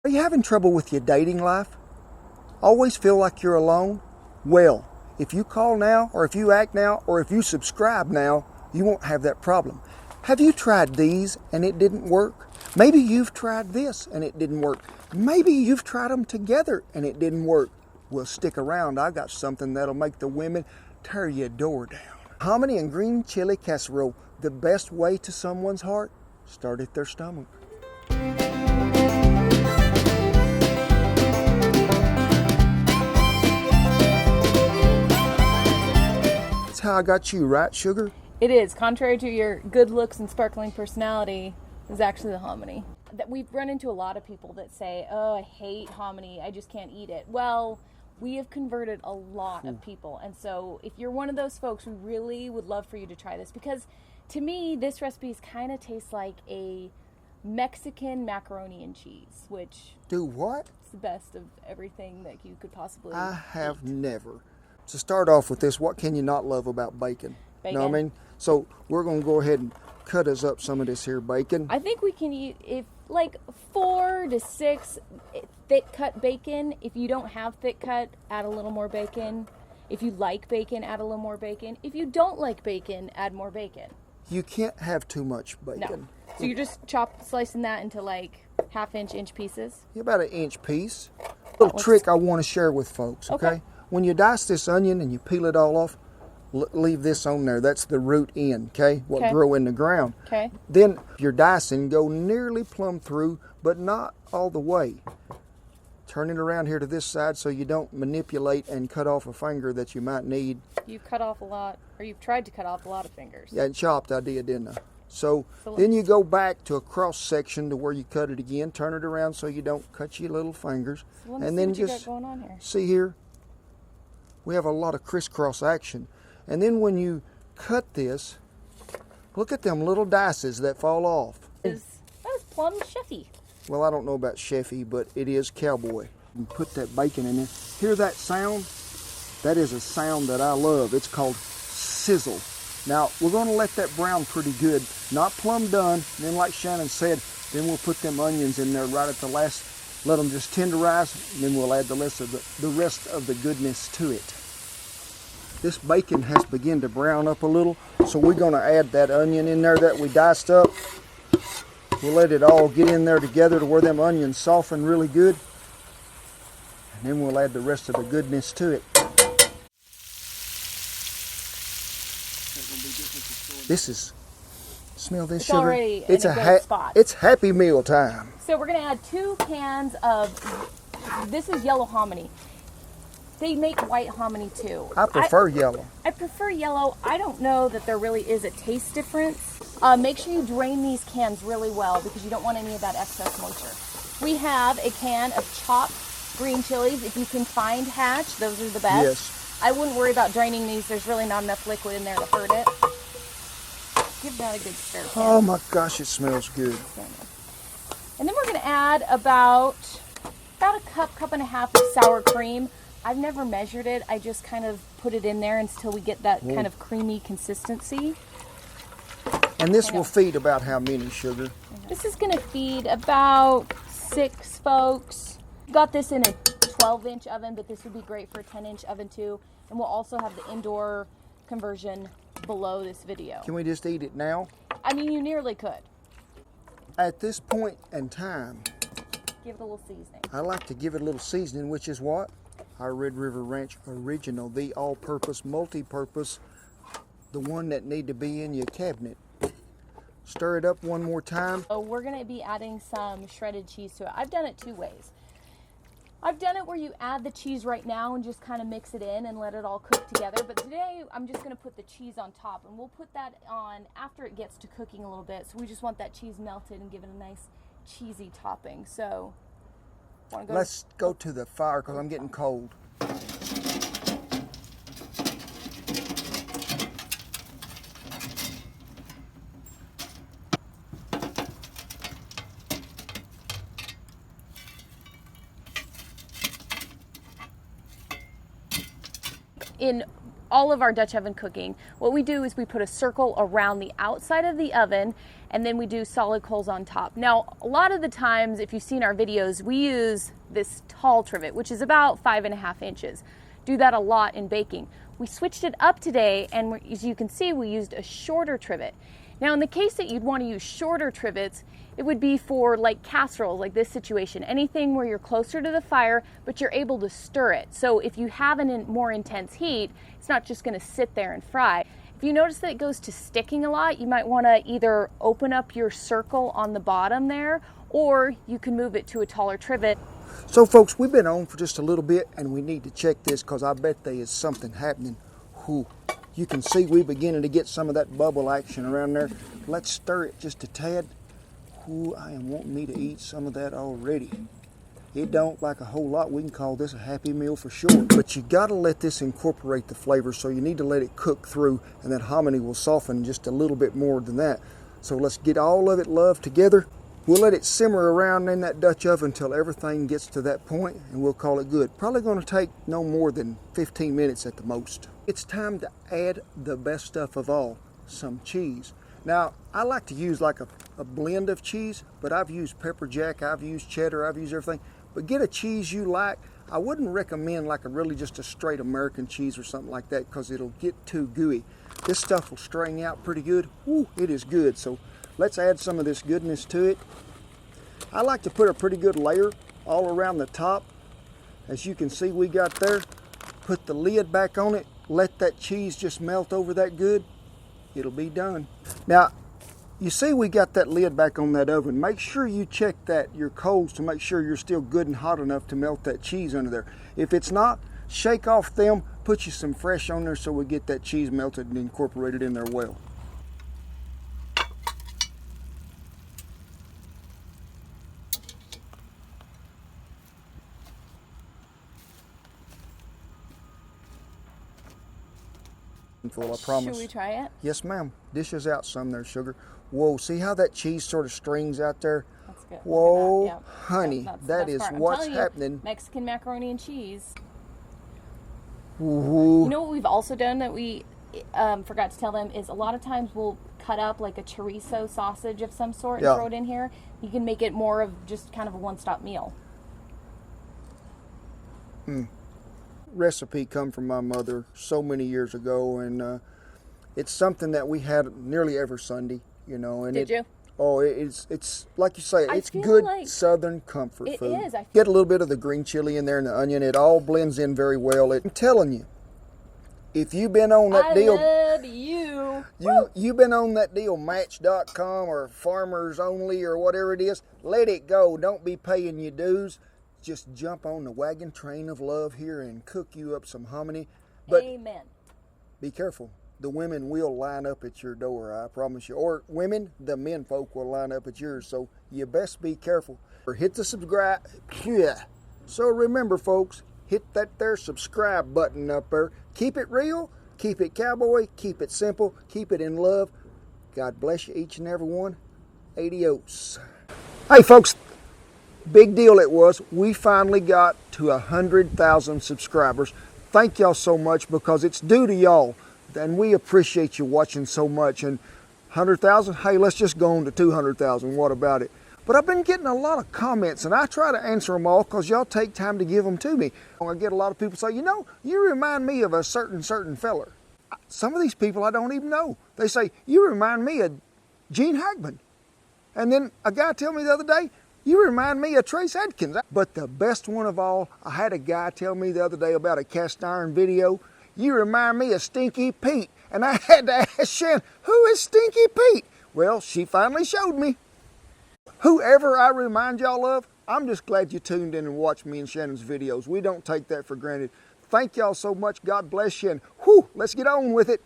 Are you having trouble with your dating life? Always feel like you're alone? Well, if you call now, or if you act now, or if you subscribe now, you won't have that problem. Have you tried these and it didn't work? Maybe you've tried this and it didn't work. Maybe you've tried them together and it didn't work. Well, stick around. I got something that'll make the women tear your door down. Hominy and green chili casserole, the best way to someone's heart. Start at their stomach. That's how I got you, right, sugar? It is. Contrary to your good looks and sparkling personality, is actually the hominy. That we've run into a lot of people that say, "Oh, I hate hominy. I just can't eat it." Well, we have converted a lot of people, and so if you're one of those folks, we really would love for you to try this, because to me, this recipe kind of tastes like a Mexican macaroni and cheese, which Do what? is the best of everything that you could possibly I have eat. never. To start off with this, what can you not love about bacon? Bacon. Know what I mean? So we're going to go ahead and cut us up some of this here bacon. I think we can eat like 4 to 6 thick cut bacon. If you don't have thick cut, add a little more bacon. If you like bacon, add a little more bacon. If you don't like bacon, add more bacon. You can't have too much bacon. No. So you're just slicing that into like half-inch pieces. About an inch piece. Little trick I want to share with folks, okay? When you dice this onion and you peel it all off, leave this on there. That's the root end, okay? What grow in the ground. Okay. Then your dicing, go nearly plumb through, but not all the way. Turn it around here to this side so you don't manipulate and cut off a finger that you might need. You've cut off a lot, or you've tried to cut off a lot of fingers. Yeah, and chopped I did, didn't I? So then you go back to a cross section to where you cut it again. Turn it around so you don't cut your little fingers. So and then you just got going on here. see here, we have a lot of crisscross action. And then when you cut this, look at them little dices that fall off. That is plum chefy. Well, I don't know about chefy, but it is Cowboy. And put that bacon in there. Hear that sound? That is a sound that I love. It's called sizzle. Now, we're going to let that brown pretty good. Not plumb done. And then like Shannon said, then we'll put them onions in there right at the last. Let them just tenderize, and then we'll add the rest of the goodness to it. This bacon has begun to brown up a little, so we're going to add that onion in there that we diced up. We'll let it all get in there together to where them onions soften really good. And then we'll add the rest of the goodness to it. This is, smell this sugar? Already it's in a good spot. It's happy meal time. So we're going to add 2 cans of, this is yellow hominy. They make white hominy too. I prefer yellow. I prefer yellow. I don't know that there really is a taste difference. Make sure you drain these cans really well because you don't want any of that excess moisture. We have a can of chopped green chilies. If you can find Hatch, those are the best. Yes. I wouldn't worry about draining these. There's really not enough liquid in there to hurt it. Give that a good stir. Oh my gosh, it smells good. And then we're going to add about a cup and a half of sour cream. I've never measured it. I just kind of put it in there until we get that kind of creamy consistency. And this will feed about how many, sugar? This is going to feed about 6 folks. Got this in a 12-inch oven, but this would be great for a 10-inch oven too. And we'll also have the indoor conversion below this video. Can we just eat it now? I mean, you nearly could. At this point in time, Give it a little seasoning. I like to give it a little seasoning, which is what? Our Red River Ranch Original, the all-purpose, multi-purpose, the one that need to be in your cabinet. Stir it up one more time. So we're going to be adding some shredded cheese to it. I've done it 2 ways. I've done it where you add the cheese right now and just kind of mix it in and let it all cook together. But today I'm just going to put the cheese on top, and we'll put that on after it gets to cooking a little bit. So we just want that cheese melted and give it a nice cheesy topping. So let's go to the fire because I'm getting cold. in all of our Dutch oven cooking, what we do is we put a circle around the outside of the oven, and then we do solid coals on top. Now, a lot of the times, if you've seen our videos, we use this tall trivet, which is about 5.5 inches. Do that a lot in baking. We switched it up today, and as you can see, we used a shorter trivet. Now, in the case that you'd want to use shorter trivets, it would be for like casseroles, like this situation, anything where you're closer to the fire, but you're able to stir it. So if you have a more intense heat, it's not just going to sit there and fry. If you notice that it goes to sticking a lot, you might want to either open up your circle on the bottom there, or you can move it to a taller trivet. So folks, we've been on for just a little bit, and we need to check this because I bet there is something happening. Whew. You can see we're beginning to get some of that bubble action around there. Let's stir it just a tad. Ooh, I am wanting me to eat some of that already. It don't like a whole lot. We can call this a happy meal for sure. But you gotta let this incorporate the flavor, so you need to let it cook through, and that hominy will soften just a little bit more than that. So let's get all of it loved together. We'll let it simmer around in that Dutch oven until everything gets to that point, and we'll call it good. Probably gonna take no more than 15 minutes at the most. It's time to add the best stuff of all, some cheese. Now, I like to use like a blend of cheese, but I've used pepper jack, I've used cheddar, I've used everything. But get a cheese you like. I wouldn't recommend like just a straight American cheese or something like that, because it'll get too gooey. This stuff will string out pretty good. Woo, it is good. So let's add some of this goodness to it. I like to put a pretty good layer all around the top. As you can see, we got there. Put the lid back on it. Let that cheese just melt over that good. It'll be done. Now, you see we got that lid back on that oven. Make sure you check your coals to make sure you're still good and hot enough to melt that cheese under there. If it's not, shake off them, put you some fresh on there so we get that cheese melted and incorporated in there well. Full, I promise. Should we try it? Yes, ma'am. Dishes out some there, sugar. Whoa, see how that cheese sort of strings out there? That's good. Whoa, Yep. honey, that is what's happening. Mexican macaroni and cheese. Ooh. You know what we've also done that we forgot to tell them is a lot of times we'll cut up like a chorizo sausage of some sort and throw it in here. You can make it more of just kind of a one-stop meal. Recipe come from my mother so many years ago, and it's something that we had nearly every Sunday, you know. And Did you? Oh, it's like you say, it's feel good like Southern comfort food. It is. Get a little bit of the green chili in there and the onion. It all blends in very well. I'm telling you, if you've been on that deal, love you. You've been on that deal, Match.com or Farmers Only or whatever it is. Let it go. Don't be paying your dues. Just jump on the wagon train of love here and cook you up some hominy. But amen. Be careful. The women will line up at your door, I promise you. Or women, the men folk will line up at yours. So you best be careful. Or hit the subscribe. Yeah. So remember, folks, hit that there subscribe button up there. Keep it real. Keep it cowboy. Keep it simple. Keep it in love. God bless you, each and every one. Adios. Hey, folks. Big deal it was. We finally got to 100,000 subscribers. Thank y'all so much, because it's due to y'all. And we appreciate you watching so much. And 100,000, hey, let's just go on to 200,000. What about it? But I've been getting a lot of comments, and I try to answer them all because y'all take time to give them to me. I get a lot of people say, you know, you remind me of a certain feller. Some of these people I don't even know. They say, you remind me of Gene Hackman. And then a guy tell me the other day, you remind me of Trace Adkins. But the best one of all, I had a guy tell me the other day about a cast iron video. You remind me of Stinky Pete. And I had to ask Shannon, who is Stinky Pete? Well, she finally showed me. Whoever I remind y'all of, I'm just glad you tuned in and watched me and Shannon's videos. We don't take that for granted. Thank y'all so much. God bless you. And whew, let's get on with it.